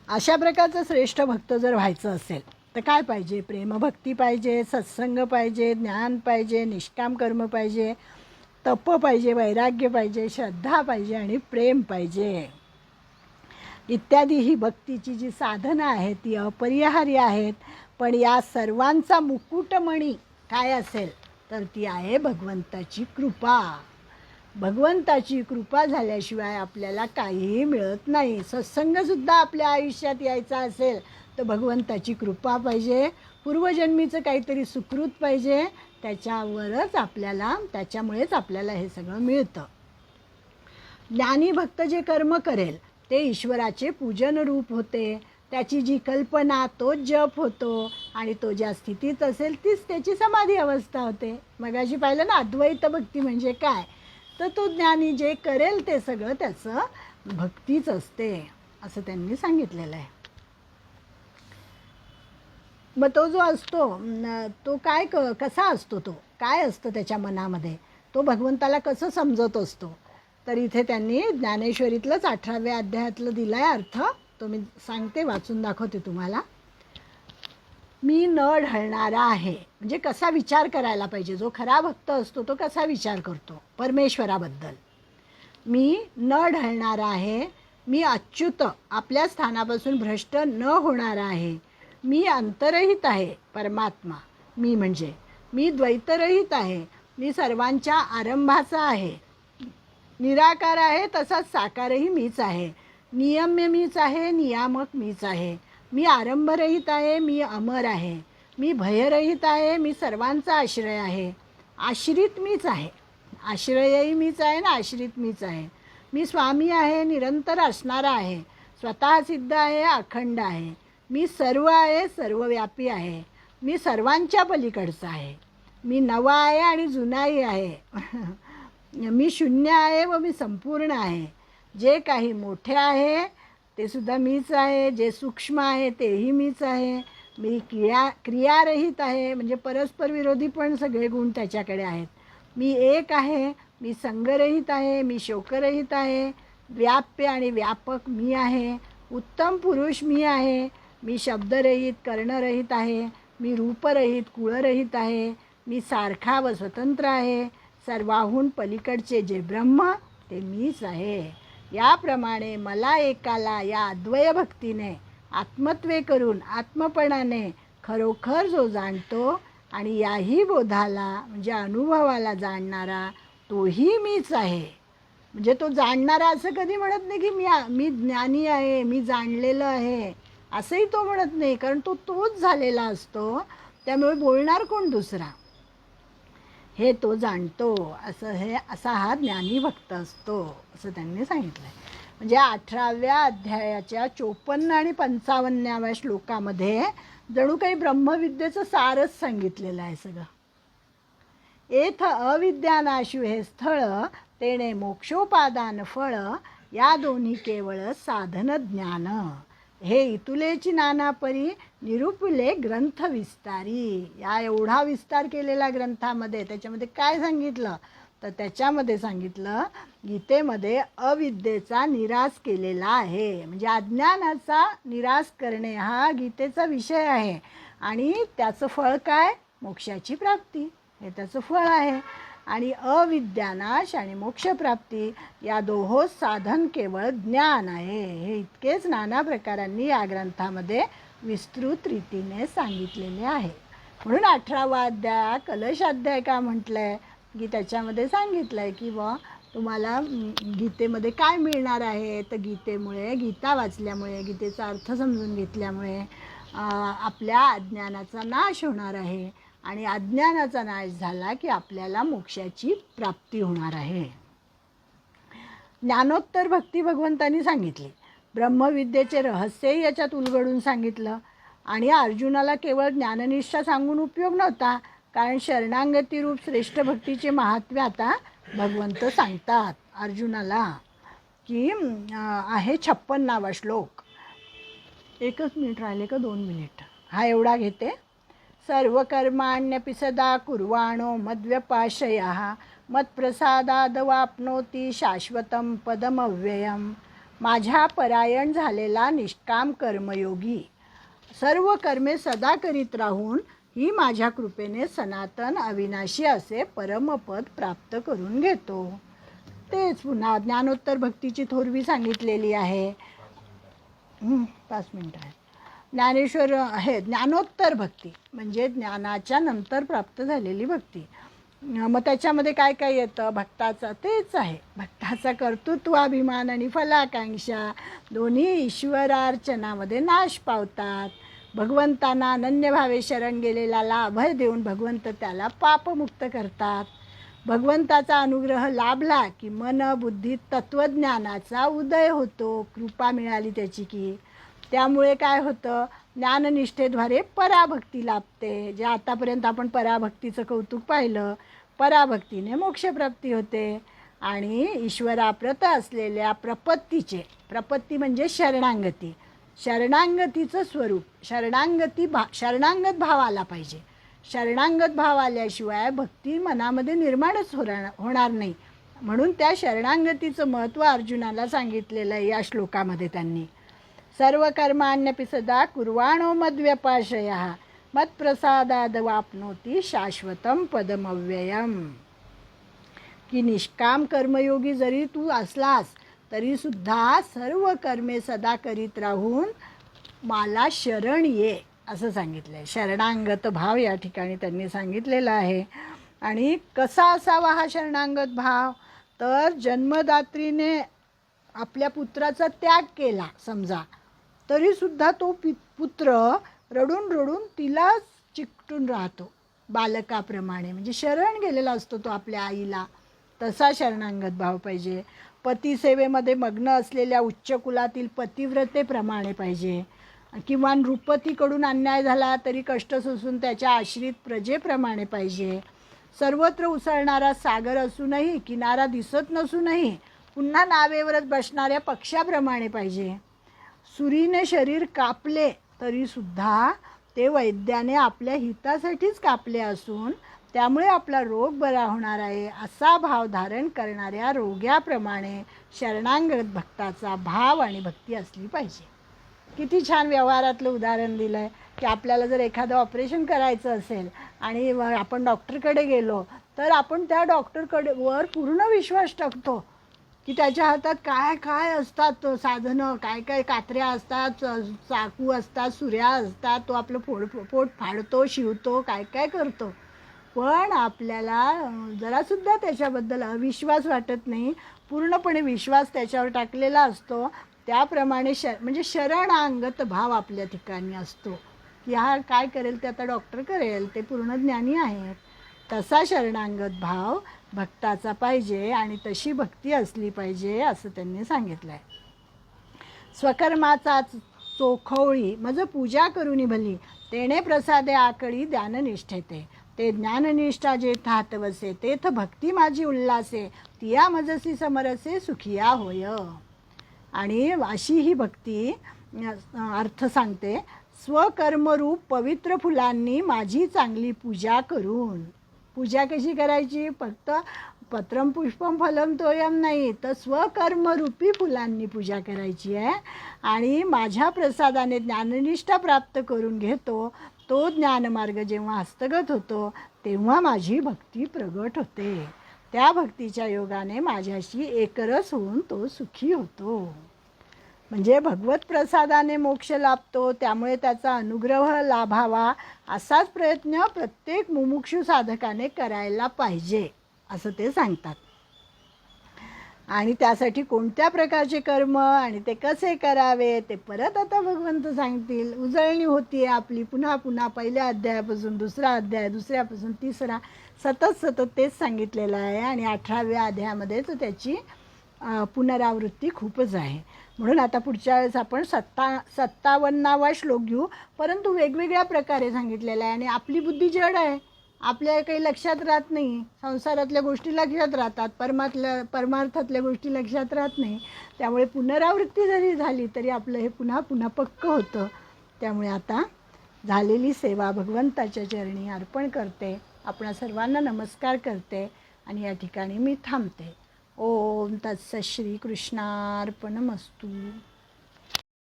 अशा प्रकारचं श्रेष्ठ भक्त जर व्हायचं असेल तर काय पाहिजे? प्रेमभक्ती पाहिजे, सत्संग पाहिजे, ज्ञान पाहिजे, निष्काम कर्म पाहिजे, तप पाहिजे, वैराग्य पाहिजे, श्रद्धा पाहिजे आणि प्रेम पाहिजे इत्यादी. ही भक्तीची जी साधनं आहेत ती अपरिहार्य आहेत. पण या सर्वांचा मुकुटमणी काय असेल तर ती आहे भगवंताची कृपा. भगवंताची कृपा झाल्याशिवाय आपल्याला काहीही मिळत नाही. सत्संगसुद्धा आपल्या आयुष्यात यायचा असेल तर भगवंताची कृपा पाहिजे, पूर्वजन्मीचं काहीतरी सुकृत पाहिजे. त्याच्यामुळेच आपल्याला हे सगळं मिळतं. ज्ञानी भक्त जे कर्म करेल ते ईश्वराचे पूजन रूप होते. त्याची जी कल्पना तोच जप होतो आणि तो ज्या स्थितीत असेल तीच त्याची समाधी अवस्था होते. मगाशी पाहिलं ना अद्वैत भक्ती म्हणजे काय, तर तो ज्ञानी जे करेल ते सगळं त्याचं भक्तीच असते असं त्यांनी सांगितलेलं आहे. मग तो जो असतो तो कसा असतो, तो काय असतं त्याच्या मनामध्ये, तो भगवंताला कसं समजत असतो, तर इथे त्यांनी ज्ञानेश्वरीतलंच 18व्या अध्यायातलं दिला आहे अर्थ. तो मी सांगते, वाचून दाखवते तुम्हाला. मी न ढळणारा आहे म्हणजे कसा विचार करायला पाहिजे. जो खरा भक्त असतो तो कसा विचार करतो परमेश्वराबद्दल. मी न ढळणारा आहे, मी अच्युत आपल्या स्थानापासून भ्रष्ट न होणारा आहे, मी अंतरहित आहे परमात्मा, मी द्वैतरहित आहे, मी सर्वांच्या आरंभाचा आहे, निराकार आहे तसाच साकारही मीच आहे, नियम्य मीच आहे, नियामक मीच आहे, मी आरंभरहित आहे, मी अमर आहे, मी भयरहित आहे, मी सर्वांचा आश्रय आहे, आश्रित मीच आहे, आश्रयही मीच आहे ना आश्रित मीच आहे, मी स्वामी आहे, निरंतर असणारा आहे, स्वतः सिद्ध आहे, अखंड आहे, मी सर्व आहे, सर्वव्यापी आहे, मी सर्वांच्या पलीकडचा आहे, मी नवा आहे आणि जुनाही आहे, मी शून्य आहे व मी संपूर्ण आहे, जे काही मोठे आहे ते सुद्धा मीच आहे, जे सूक्ष्म आहे तेही मीच आहे, मी क्रियारहित आहे म्हणजे परस्पर विरोधी पण सगळे गुण त्याच्याकडे आहेत, मी एक आहे, मी संगरहित आहे, मी शोकरहित आहे, व्याप्य आणि व्यापक मी आहे, उत्तम पुरुष मी आहे, मी शब्दरहित कर्णरहित आहे, मी रूपरहित कुळरहित आहे, मी सारखा व स्वतंत्र आहे, सर्वाहून पलीकडचे जे ब्रह्म ते मीच आहे. याप्रमाणे मला एकाला या अद्वय भक्तीने आत्मत्वे करून आत्मपणाने खरोखर जो जाणतो आणि याही बोधाला म्हणजे अनुभवाला जाणणारा तोही मीच आहे. म्हणजे तो जाणणारा असं कधी म्हणत नाही की मी ज्ञानी आहे, मी जाणलेलं आहे असंही तो म्हणत नाही, कारण तोच झालेला असतो. त्यामुळे बोलणार कोण दुसरा, हे तो जाणतो. असा हा ज्ञानी भक्त असतो असं त्यांनी सांगितलं आहे. म्हणजे 18व्या अध्यायाच्या 54 आणि 55व्या श्लोकामध्ये जणू काही ब्रह्मविद्येचं सारच सांगितलेलं आहे सगळं. एथ अविद्यानाशु हे स्थळ, तेणे मोक्षोपादान फळ, या दोन्ही केवळ साधन ज्ञान. हे इतुलेची नानापरी निरूपले ग्रंथ विस्तारी. या एवढा विस्तार केलेल्या ग्रंथामध्ये त्याच्यामध्ये काय सांगितलं तर त्याच्यामध्ये सांगितलं गीतेमध्ये अविद्येचा निराश केलेला आहे. म्हणजे अज्ञानाचा निराश करणे हा गीतेचा विषय आहे आणि त्याचं फळ काय, मोक्षाची प्राप्ती, हे त्याचं फळ आहे. आणि अविद्यानाश आणि मोक्षप्राप्ती या दोहों साधन केवळ ज्ञान आहे. हे इतकेच नाना प्रकारांनी या ग्रंथामध्ये विस्तृत रीतीने सांगितलेले आहे. म्हणून 18वा अध्याय कलशाध्याय का म्हटलं आहे की त्याच्यामध्ये सांगितलं आहे की तुम्हाला गीतेमध्ये काय मिळणार आहे, तर गीता वाचल्यामुळे, गीतेचा अर्थ समजून घेतल्यामुळे आपल्या अज्ञानाचा नाश होणार आहे आणि अज्ञानाचा नाश झाला की आपल्याला मोक्षाची प्राप्ती होणार आहे. ज्ञानोत्तर भक्ती भगवंतांनी सांगितली, ब्रह्मविद्येचे रहस्यही याच्यात उलगडून सांगितलं. आणि अर्जुनाला केवळ ज्ञाननिष्ठा सांगून उपयोग नव्हता, कारण शरणागती रूप श्रेष्ठ भक्तीचे महात्म्य आता भगवंत सांगतात अर्जुनाला की आहे 56वा श्लोक. 1 मिनिट राहिले का 2 मिनिट, हा एवढा घेते. सर्वकर्माण्यपि सदा कुर्वाणो मद्व्यपाशयः मत्प्रसादादवाप्नोति शाश्वतं पदमव्ययम्. माझ्या परायण झालेला निष्काम कर्मयोगी सर्व कर्मे सदा करीत राहून ही माझ्या कृपेने सनातन अविनाशी असे परमपद प्राप्त करून घेतो. तेच पुन्हा ज्ञानोत्तर भक्तीची थोरवी सांगितलेली आहे. 5 मिनिटं आहे. ज्ञानेश्वर आहे ज्ञानोत्तर भक्ती म्हणजे ज्ञानाच्या नंतर प्राप्त झालेली भक्ती. मग त्याच्यामध्ये काय काय येतं? भक्ताचा तेच आहे, भक्ताचा कर्तृत्वाभिमान आणि फलाकांक्षा दोन्ही ईश्वरार्चनामध्ये नाश पावतात. भगवंतांना अनन्यभावे शरण गेलेल्याला अभय देऊन भगवंत त्याला पापमुक्त करतात. भगवंताचा अनुग्रह लाभला की मन बुद्धी तत्त्वज्ञानाचा उदय होतो, कृपा मिळाली त्याची की. त्यामुळे काय होतं? ज्ञाननिष्ठेद्वारे पराभक्ती लाभते. जे आतापर्यंत आपण पराभक्तीचं कौतुक पाहिलं, पराभक्तीने मोक्षप्राप्ती होते आणि ईश्वराप्रत असलेल्या प्रपत्तीचे, प्रपत्ती म्हणजे शरणांगती, शरणांगतीचं स्वरूप, शरणांगत भाव आला पाहिजे. शरणांगत भाव आल्याशिवाय भक्ती मनामध्ये निर्माणच होणार नाही. म्हणून त्या शरणांगतीचं महत्त्व अर्जुनाला सांगितलेलं आहे या श्लोकामध्ये त्यांनी. सर्व कर्माण्यपि सदा कुर्वाणो मद्व्यपाशयः मत्प्रसादाद वाप्नोती शाश्वतम पदमव्ययम. की निष्काम कर्मयोगी जरी तू असलास तरीसुद्धा सर्व कर्मे सदा करीत राहून मला शरण ये असं सांगितलं आहे. शरणांगत भाव या ठिकाणी त्यांनी सांगितलेला आहे. आणि कसा असावा हा शरणांगत भाव? तर जन्मदात्रीने आपल्या पुत्राचा त्याग केला समजा, तरीसुद्धा तो पुत्र रडून रडून तिलाच चिकटून राहतो बालकाप्रमाणे, म्हणजे शरण गेलेला असतो तो आपल्या आईला. तसा शरणांगत भाव पाहिजे. पतिसेवेमध्ये मग्न असलेल्या उच्च कुलातील पतिव्रतेप्रमाणे पाहिजे. किंवा नृपतीकडून अन्याय झाला तरी कष्ट सोसून त्याच्या आश्रित प्रजेप्रमाणे पाहिजे. सर्वत्र उसळणारा सागर असूनही, किनारा दिसत नसूनही पुन्हा नावेवरच बसणाऱ्या पक्ष्याप्रमाणे पाहिजे. सुरीने शरीर कापले तरीसुद्धा ते वैद्याने आपल्या हितासाठीच कापले असून त्यामुळे आपला रोग बरा होणार आहे असा भाव धारण करणाऱ्या रोग्याप्रमाणे शरणांगत भक्ताचा भाव आणि भक्ती असली पाहिजे. किती छान व्यवहारातलं उदाहरण दिलं आहे की आपल्याला जर एखादं ऑपरेशन करायचं असेल आणि आपण डॉक्टरकडे गेलो तर आपण त्या डॉक्टरकडे वर पूर्ण विश्वास टाकतो की त्याच्या हातात काय काय असतात साधनं, काय काय कात्र्या असतात, चाकू असतात, सुऱ्या असतात, तो आपलं पोट फाडतो, शिवतो, काय काय करतो. पण आपल्याला जरासुद्धा त्याच्याबद्दल अविश्वास वाटत नाही, पूर्णपणे विश्वास त्याच्यावर टाकलेला असतो. त्याप्रमाणे म्हणजे शरणांगत भाव आपल्या ठिकाणी असतो की हा काय करेल ते आता डॉक्टर करेल, ते पूर्ण ज्ञानी आहेत. तसा शरणांगत भाव भक्ताचा पाहिजे आणि तशी भक्ती असली पाहिजे असं त्यांनी सांगितलं आहे. स्वकर्माचा चोखवळी मज पूजा करुनी भली तेणे प्रसादे आकळी ज्ञाननिष्ठेते ते ज्ञाननिष्ठा जेथ हातवसे तेथ भक्ती माझी उल्हासे तिया मजसी समरसे सुखिया होय. आणि अशी ही भक्ती अर्थ सांगते. स्वकर्मरूप पवित्र फुलांनी माझी चांगली पूजा करून. पूजा कशी करायची? फक्त पत्रम पुष्पम फलम तोयम नाही, तर स्वकर्मरूपी फुलांनी पूजा करायची आहे. आणि माझ्या प्रसादाने ज्ञाननिष्ठा प्राप्त करून घेतो. तो ज्ञानमार्ग जेव्हा हस्तगत होतो तेव्हा माझी भक्ती प्रगट होते. त्या भक्तीच्या योगाने माझ्याशी एकरस होऊन तो सुखी होतो. म्हणजे भगवत प्रसादाने मोक्ष लाभतो, त्यामुळे त्याचा अनुग्रह लाभावा असाच प्रयत्न प्रत्येक मुमुक्षु साधकाने करायला पाहिजे असं ते सांगतात. आणि त्यासाठी कोणत्या प्रकारचे कर्म आणि ते कसे करावे ते परत आता भगवंत सांगतील. उजळणी होती आपली पुन्हा पुन्हा पहिल्या अध्यायापासून दुसरा अध्याय, दुसऱ्यापासून तिसरा, सतत तेच सांगितलेलं आहे. आणि 18व्या अध्यायामध्येच त्याची पुनरावृत्ती खूपच आहे. म्हणून आता पुढच्या वेळेस आपण 57वा श्लोक घेऊ, परंतु वेगवेगळ्या प्रकारे सांगितलेला आहे. आणि आपली बुद्धी जड आहे, आपल्या काही लक्षात राहत नाही. संसारातल्या गोष्टी लक्षात राहतात, परमार्थातल्या गोष्टी लक्षात राहत नाही. त्यामुळे पुनरावृत्ती जरी झाली तरी आपलं हे पुन्हा पुन्हा पक्कं होतं. त्यामुळे आता झालेली सेवा भगवंताच्या चरणी अर्पण करते. आपणा सर्वांना नमस्कार करते आणि या ठिकाणी मी थांबते. ओम तत्सत श्रीकृष्णार्पणमस्तू.